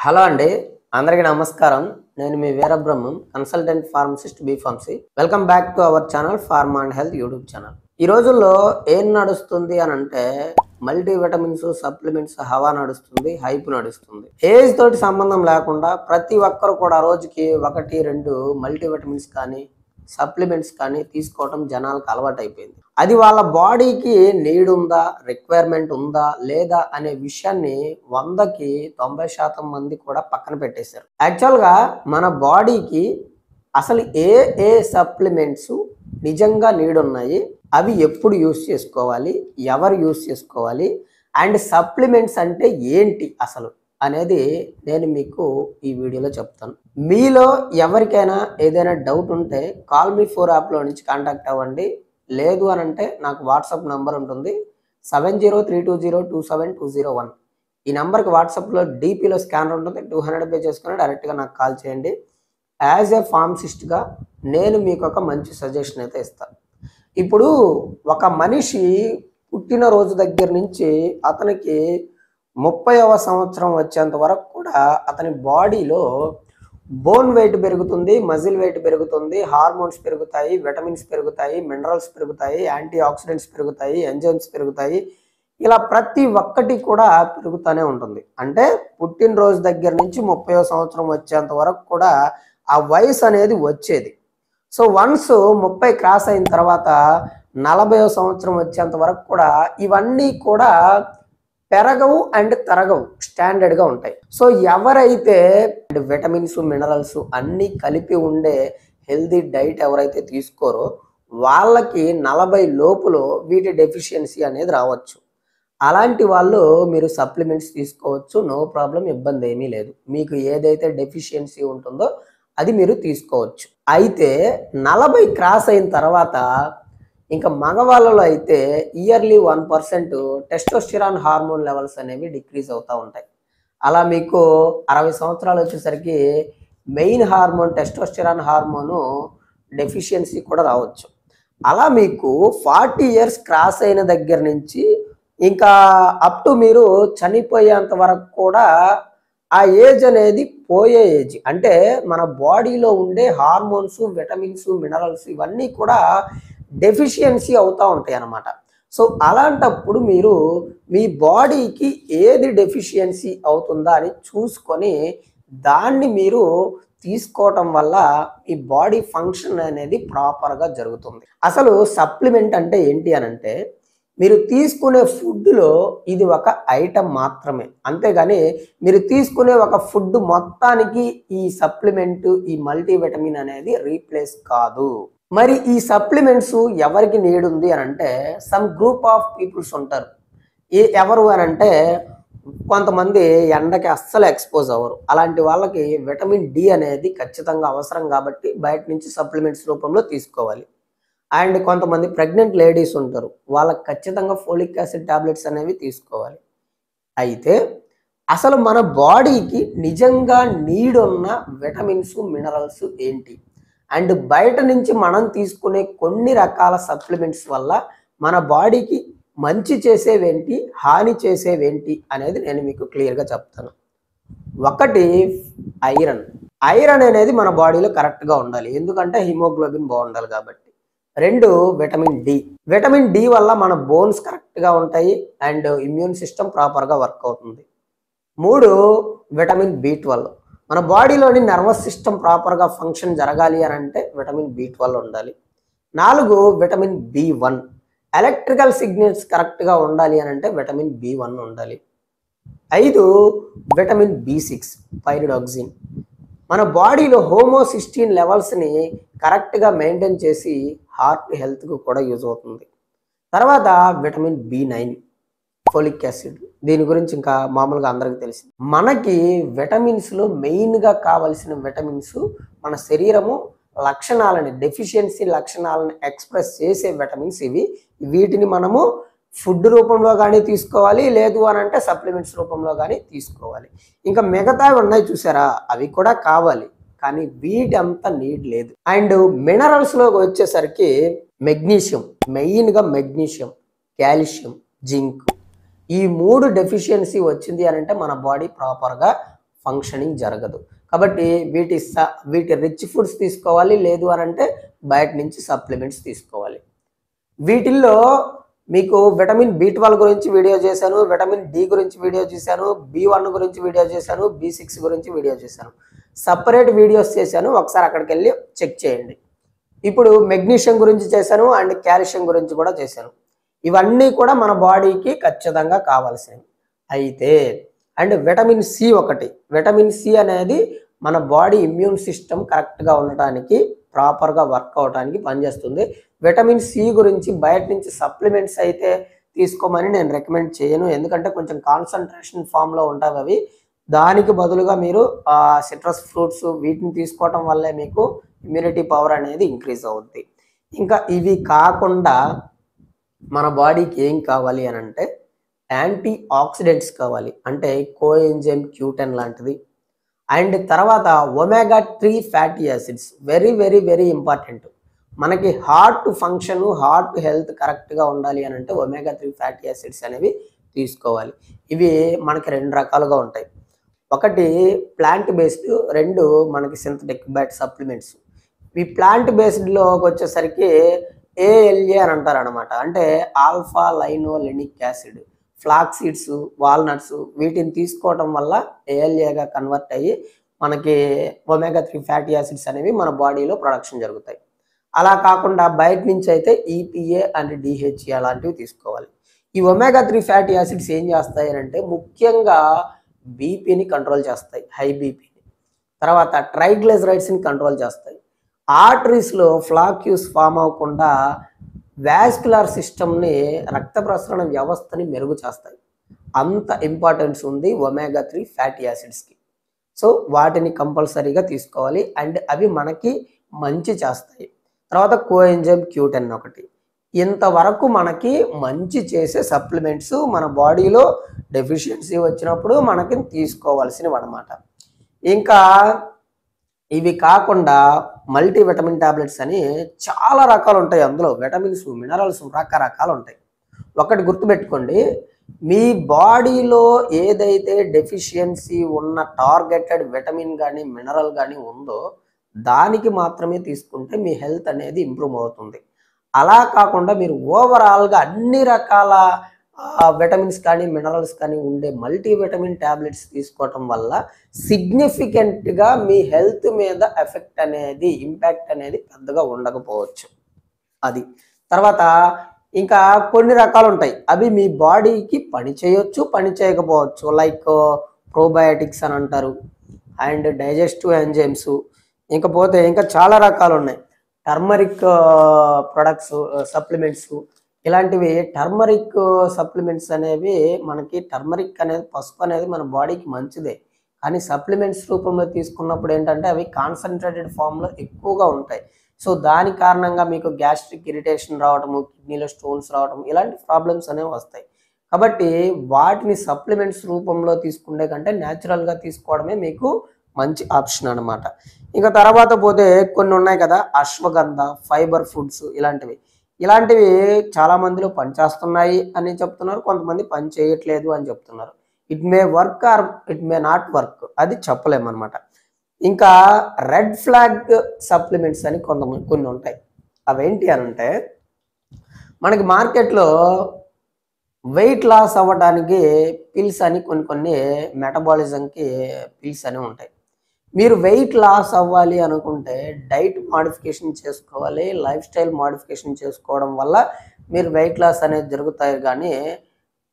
Hello అండి, అందరికీ నమస్కారం. నేను మీ Veerabrahmam, consultant pharmacist B pharmacy. Welcome back to our channel pharma and health YouTube channel. ఈ రోజుల్లో ఏం నడుస్తుంది అని అంటే మల్టీ విటమిన్స్ సప్లిమెంట్స్ హవా నడుస్తుంది, హైప్ నడుస్తుంది. ఏజ్ తోటి సంబంధం లేకుండా ప్రతి ఒక్కరు కూడా రోజుకి 1-2 మల్టీ విటమిన్స్ కానీ సప్లిమెంట్స్ కానీ తీసుకోవటం జనాలకు అలవాటు అయిపోయింది. అది వాళ్ళ బాడీకి నీడ్ ఉందా, రిక్వైర్మెంట్ ఉందా లేదా అనే విషయాన్ని 100కి 90% మంది కూడా పక్కన పెట్టేశారు. యాక్చువల్గా మన బాడీకి అసలు ఏ సప్లిమెంట్స్ నిజంగా నీడ్ ఉన్నాయి, అవి ఎప్పుడు యూస్ చేసుకోవాలి, ఎవరు యూస్ చేసుకోవాలి, అండ్ సప్లిమెంట్స్ అంటే ఏంటి అసలు అనేది నేను మీకు ఈ వీడియోలో చెప్తాను. మీలో ఎవరికైనా ఏదైనా డౌట్ ఉంటే కాల్ మీ 4 యాప్లో నుంచి కాంటాక్ట్ అవ్వండి. లేదు అని అంటే నాకు వాట్సాప్ నెంబర్ ఉంటుంది 7032027201. ఈ నెంబర్కి వాట్సాప్లో డీపీలో స్కానర్ ఉంటుంది, 200 పే చేసుకుని డైరెక్ట్గా నాకు కాల్ చేయండి. యాజ్ ఏ ఫార్మసిస్ట్గా నేను మీకు ఒక మంచి సజెషన్ అయితే ఇస్తాను. ఇప్పుడు ఒక మనిషి పుట్టినరోజు దగ్గర నుంచి అతనికి 30వ సంవత్సరం వచ్చేంత వరకు కూడా అతని బాడీలో బోన్ వెయిట్ పెరుగుతుంది, మజిల్ వెయిట్ పెరుగుతుంది, హార్మోన్స్ పెరుగుతాయి, విటమిన్స్ పెరుగుతాయి, మినరల్స్ పెరుగుతాయి, యాంటీ ఆక్సిడెంట్స్ పెరుగుతాయి, ఎంజైమ్స్ పెరుగుతాయి. ఇలా ప్రతి ఒక్కటి కూడా పెరుగుతూనే ఉంటుంది. అంటే పుట్టినరోజు దగ్గర నుంచి 30వ సంవత్సరం వచ్చేంత వరకు కూడా ఆ వయసు అనేది వచ్చేది. సో వన్స్ 30 క్రాస్ అయిన తర్వాత 40వ సంవత్సరం వచ్చేంత వరకు కూడా ఇవన్నీ కూడా పెరగవు అండ్ తరగవు, స్టాండర్డ్గా ఉంటాయి. సో ఎవరైతే విటమిన్స్ మినరల్స్ అన్నీ కలిపి ఉండే హెల్దీ డైట్ ఎవరైతే తీసుకోరో వాళ్ళకి 40 లోపులో వీటి డెఫిషియన్సీ అనేది రావచ్చు. అలాంటి వాళ్ళు మీరు సప్లిమెంట్స్ తీసుకోవచ్చు, నో ప్రాబ్లం, ఇబ్బంది ఏమీ లేదు. మీకు ఏదైతే డెఫిషియన్సీ ఉంటుందో అది మీరు తీసుకోవచ్చు. అయితే 40 క్రాస్ అయిన తర్వాత ఇంకా మగవాళ్ళలో అయితే ఇయర్లీ 1% టెస్టోస్టెరాన్ హార్మోన్ లెవెల్స్ అనేవి డిక్రీజ్ అవుతూ ఉంటాయి. అలా మీకు 60 సంవత్సరాలు వచ్చేసరికి main hormone testosterone hormone deficiency కూడా రావచ్చు. అలా మీకు 40 ఇయర్స్ క్రాస్ అయిన దగ్గర నుంచి ఇంకా అప్ టు మీరు చనిపోయేంత వరకు కూడా ఆ ఏజ్ అనేది పోయే ఏజ్. అంటే మన బాడీలో ఉండే హార్మోన్స్, విటమిన్స్, మినరల్స్ ఇవన్నీ కూడా డెఫిషియన్సీ అవుతూ ఉంటాయి అన్నమాట. సో అలాంటప్పుడు మీరు మీ బాడీకి ఏది డెఫిషియన్సీ అవుతుందా అని చూసుకొని దాన్ని మీరు తీసుకోవటం వల్ల ఈ బాడీ ఫంక్షన్ అనేది ప్రాపర్గా జరుగుతుంది. అసలు సప్లిమెంట్ అంటే ఏంటి అని అంటే మీరు తీసుకునే ఫుడ్లో ఇది ఒక ఐటమ్ మాత్రమే, అంతేగాని మీరు తీసుకునే ఒక ఫుడ్ మొత్తానికి ఈ సప్లిమెంట్, ఈ మల్టీవిటమిన్ అనేది రీప్లేస్ కాదు. మరి ఈ సప్లిమెంట్స్ ఎవరికి నీడ్ ఉంది అని అంటే సమ్ గ్రూప్ ఆఫ్ పీపుల్స్ ఉంటారు. ఎవరు అని అంటే కొంతమంది ఎండకి అస్సలు ఎక్స్పోజ్ అవ్వరు. అలాంటి వాళ్ళకి విటమిన్ డి అనేది ఖచ్చితంగా అవసరం కాబట్టి బయట నుంచి సప్లిమెంట్స్ రూపంలో తీసుకోవాలి. అండ్ కొంతమంది ప్రెగ్నెంట్ లేడీస్ ఉంటారు, వాళ్ళకి ఖచ్చితంగా ఫోలిక్ యాసిడ్ టాబ్లెట్స్ అనేవి తీసుకోవాలి. అయితే అసలు మన బాడీకి నిజంగా నీడ్ ఉన్న విటమిన్స్, మినరల్స్ ఏంటి, అండ్ బయట నుంచి మనం తీసుకునే కొన్ని రకాల సప్లిమెంట్స్ వల్ల మన బాడీకి మంచి చేసేవేంటి, హాని చేసేవేంటి అనేది నేను మీకు క్లియర్గా చెప్తాను. ఒకటి ఐరన్. ఐరన్ అనేది మన బాడీలో కరెక్ట్గా ఉండాలి, ఎందుకంటే హిమోగ్లోబిన్ బాగుండాలి కాబట్టి. 2 విటమిన్ డి. విటమిన్ డి వల్ల మన బోన్స్ కరెక్ట్గా ఉంటాయి అండ్ ఇమ్యూన్ సిస్టమ్ ప్రాపర్గా వర్క్ అవుతుంది. 3 విటమిన్ బి12. మన బాడీలోని నర్వస్ సిస్టమ్ ప్రాపర్గా ఫంక్షన్ జరగాలి అని అంటే విటమిన్ బి12 ఉండాలి. 4 విటమిన్ బి1. ఎలక్ట్రికల్ సిగ్నల్స్ కరెక్ట్గా ఉండాలి అని అంటే విటమిన్ బి1 ఉండాలి. 5 విటమిన్ బి6 పైరిడాక్సిన్. మన బాడీలో హోమోసిస్టీన్ లెవెల్స్ని కరెక్ట్గా మెయింటైన్ చేసి హార్ట్ హెల్త్కు కూడా యూజ్ అవుతుంది. తర్వాత విటమిన్ బి9 ఫోలిక్ యాసిడ్. దీని గురించి ఇంకా మామూలుగా అందరికీ తెలిసింది. మనకి విటమిన్స్లో మెయిన్గా కావాల్సిన విటమిన్స్ మన శరీరము లక్షణాలని, డెఫిషియన్సీ లక్షణాలను ఎక్స్ప్రెస్ చేసే విటమిన్స్ ఇవి. వీటిని మనము ఫుడ్ రూపంలో కానీ తీసుకోవాలి, లేదు అని అంటే సప్లిమెంట్స్ రూపంలో కానీ తీసుకోవాలి. ఇంకా మిగతావి ఉన్నాయి చూసారా, అవి కూడా కావాలి, కానీ వీటంత నీడ్ లేదు. అండ్ మినరల్స్లోకి వచ్చేసరికి మెగ్నీషియం, మెయిన్గా మెగ్నీషియం, కాల్షియం, జింక్, ఈ 3 డెఫిషియన్సీ వచ్చింది అని అంటే మన బాడీ ప్రాపర్గా ఫంక్షనింగ్ జరగదు. కాబట్టి వీటి రిచ్ ఫుడ్స్ తీసుకోవాలి, లేదు అని అంటే బయట నుంచి సప్లిమెంట్స్ తీసుకోవాలి. వీటిల్లో మీకు విటమిన్ B12 గురించి వీడియో చేశాను, విటమిన్ D గురించి వీడియో చేశాను, B1 గురించి వీడియో చేశాను, B6 గురించి వీడియో చేశాను. సపరేట్ వీడియోస్ చేశాను, ఒకసారి అక్కడికి వెళ్ళి చెక్ చేయండి. ఇప్పుడు మెగ్నీషియం గురించి చేశాను అండ్ కాల్షియం గురించి కూడా చేశాను. ఇవన్నీ కూడా మన బాడీకి ఖచ్చితంగా కావాల్సినవి. అయితే అండ్ విటమిన్ C ఒకటి, విటమిన్ C అనేది మన బాడీ ఇమ్యూన్ సిస్టమ్ కరెక్ట్గా ఉండటానికి, ప్రాపర్గా వర్క్ అవడానికి పనిచేస్తుంది. విటమిన్ C గురించి బయట నుంచి సప్లిమెంట్స్ అయితే తీసుకోమని నేను రికమెండ్ చేయను, ఎందుకంటే కొంచెం కాన్సన్ట్రేషన్ ఫామ్లో ఉంటాయి అవి. దానికి బదులుగా మీరు సిట్రస్ ఫ్రూట్స్ వీటిని తీసుకోవటం వల్లే మీకు ఇమ్యూనిటీ పవర్ అనేది ఇంక్రీజ్ అవుద్ది. ఇంకా ఇవి కాకుండా మన బాడీకి ఏం కావాలి అని అంటే యాంటీ ఆక్సిడెంట్స్ కావాలి, అంటే కోఎంజైమ్ Q10 లాంటిది. అండ్ తర్వాత omega three fatty acids very very very important. మనకి హార్ట్ ఫంక్షన్, హార్ట్ హెల్త్ కరెక్ట్గా ఉండాలి అని అంటే ఒమేగా-3 ఫ్యాటీ యాసిడ్స్ అనేవి తీసుకోవాలి. ఇవి మనకి 2 రకాలుగా ఉంటాయి. ఒకటి ప్లాంట్ బేస్డ్, 2 మనకి సింథటిక్ బయట సప్లిమెంట్స్. ఈ ప్లాంట్ బేస్డ్లోకి వచ్చేసరికి ALA అని అంటారు అనమాట, అంటే alpha linolenic acid. Flax seeds, walnuts వీటిని తీసుకోవడం వల్ల ALAగా కన్వర్ట్ అయ్యి మనకి ఒమేగా-3 ఫ్యాటీ యాసిడ్స్ అనేవి మన బాడీలో ప్రొడక్షన్ జరుగుతాయి. అలా కాకుండా బయట నుంచి అయితే EPA అండ్ DHA లాంటివి తీసుకోవాలి. ఈ ఒమేగా-3 ఫ్యాటీ యాసిడ్స్ ఏం చేస్తాయి అంటే ముఖ్యంగా బీపీని కంట్రోల్ చేస్తాయి, హై బీపీని. తర్వాత ట్రైగ్లిజరైడ్స్ని కంట్రోల్ చేస్తాయి. ఆర్టరీస్లో ఫ్లాక్యూస్ ఫామ్ అవ్వకుండా వాస్కులర్ సిస్టమ్ని, రక్త ప్రసరణ వ్యవస్థని మెరుగు చేస్తాయి. అంత ఇంపార్టెన్స్ ఉంది ఒమేగా-3 ఫ్యాటీ యాసిడ్స్కి. సో వాటిని కంపల్సరీగా తీసుకోవాలి అండ్ అవి మనకి మంచి చేస్తాయి. తర్వాత కోఎంజైమ్ Q10 ఒకటి. ఇంతవరకు మనకి మంచి చేసే సప్లిమెంట్స్ మన బాడీలో డెఫిషియన్సీ వచ్చినప్పుడు మనకి తీసుకోవాల్సినవి అన్నమాట. ఇంకా ఇవి కాకుండా మల్టీ విటమిన్ టాబ్లెట్స్ అని చాలా రకాలు ఉంటాయి. అందులో విటమిన్స్, మినరల్స్ రకరకాలు ఉంటాయి. ఒకటి గుర్తుపెట్టుకోండి, మీ బాడీలో ఏదైతే డెఫిషియన్సీ ఉన్న టార్గెటెడ్ విటమిన్ కానీ మినరల్ కానీ ఉందో దానికి మాత్రమే తీసుకుంటే మీ హెల్త్ అనేది ఇంప్రూవ్ అవుతుంది. అలా కాకుండా మీరు ఓవరాల్గా అన్ని రకాల విటమిన్స్ కానీ మినరల్స్ కానీ ఉండే మల్టీ విటమిన్ టాబ్లెట్స్ తీసుకోవటం వల్ల సిగ్నిఫికెంట్గా మీ హెల్త్ మీద ఎఫెక్ట్ అనేది, ఇంపాక్ట్ అనేది పెద్దగా ఉండకపోవచ్చు. అది తర్వాత ఇంకా కొన్ని రకాలు ఉంటాయి, అవి మీ బాడీకి పని చేయొచ్చు, పని చేయకపోవచ్చు. లైక్ ప్రోబయాటిక్స్ అని అంటారు అండ్ డైజెస్టివ్ ఎంజైమ్స్. ఇంకపోతే ఇంకా చాలా రకాలు ఉన్నాయి. టర్మరిక్ ప్రొడక్ట్స్, సప్లిమెంట్స్ ఇలాంటివి. టర్మరిక్ సప్లిమెంట్స్ అనేవి మనకి, టర్మరిక్ అనేది పసుపు అనేది మన బాడీకి మంచిదే, కానీ సప్లిమెంట్స్ రూపంలో తీసుకున్నప్పుడు ఏంటంటే అవి కాన్సన్ట్రేటెడ్ ఫామ్లో ఎక్కువగా ఉంటాయి. సో దాని కారణంగా మీకు గ్యాస్ట్రిక్ ఇరిటేషన్ రావడము, కిడ్నీలో స్టోన్స్ రావడం, ఇలాంటి ప్రాబ్లమ్స్ అనేవి వస్తాయి. కాబట్టి వాటిని సప్లిమెంట్స్ రూపంలో తీసుకునే కంటే న్యాచురల్గా తీసుకోవడమే మీకు మంచి ఆప్షన్ అనమాట. ఇంకా తర్వాత పోతే కొన్ని ఉన్నాయి కదా, అశ్వగంధ, ఫైబర్ ఫుడ్స్ ఇలాంటివి చాలా మందిలో పనిచేస్తున్నాయి అని చెప్తున్నారు, కొంతమంది పని చేయట్లేదు అని చెప్తున్నారు. It may work or it may not work, అది చెప్పలేమన్నమాట. ఇంకా రెడ్ ఫ్లాగ్ సప్లిమెంట్స్ అని కొన్ని ఉంటాయి. అవేంటి అని అంటే మనకి మార్కెట్లో వెయిట్ లాస్ అవ్వడానికి పిల్స్ అని కొన్ని మెటబాలిజంకి పిల్స్ అని ఉంటాయి. మీరు వెయిట్ లాస్ అవ్వాలి అనుకుంటే డైట్ మాడిఫికేషన్ చేసుకోవాలి, లైఫ్ స్టైల్ మాడిఫికేషన్ చేసుకోవడం వల్ల మీరు వెయిట్ లాస్ అనేది జరుగుతాయి. కానీ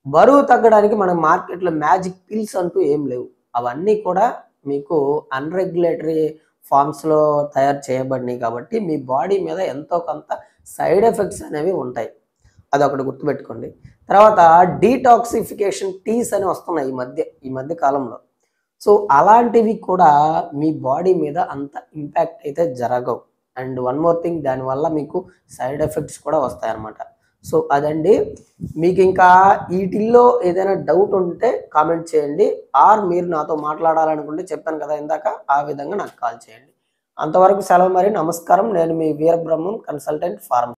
బరువు తగ్గడానికి మన మార్కెట్లో మ్యాజిక్ పిల్స్ అంటూ ఏం లేవు. అవన్నీ కూడా మీకు అన్రెగ్యులేటరీ ఫామ్స్లో తయారు చేయబడినాయి. కాబట్టి మీ బాడీ మీద ఎంతో కొంత సైడ్ ఎఫెక్ట్స్ అనేవి ఉంటాయి, అదొకటి గుర్తుపెట్టుకోండి. తర్వాత డీటాక్సిఫికేషన్ టీస్ అని వస్తున్నాయి ఈ మధ్య కాలంలో. సో అలాంటివి కూడా మీ బాడీ మీద అంత ఇంపాక్ట్ అయితే జరగవు. అండ్ వన్ మోర్ థింగ్, దానివల్ల మీకు సైడ్ ఎఫెక్ట్స్ కూడా వస్తాయన్నమాట. సో అదండి. మీకు ఇంకా వీటిల్లో ఏదైనా డౌట్ ఉంటే కామెంట్ చేయండి, ఆర్ మీరు నాతో మాట్లాడాలనుకుంటే చెప్పాను కదా ఇందాక, ఆ విధంగా నాకు కాల్ చేయండి. అంతవరకు సెలవు మరి, నమస్కారం. నేను మీ వీరబ్రహ్మం, కన్సల్టెంట్ ఫార్మసీ.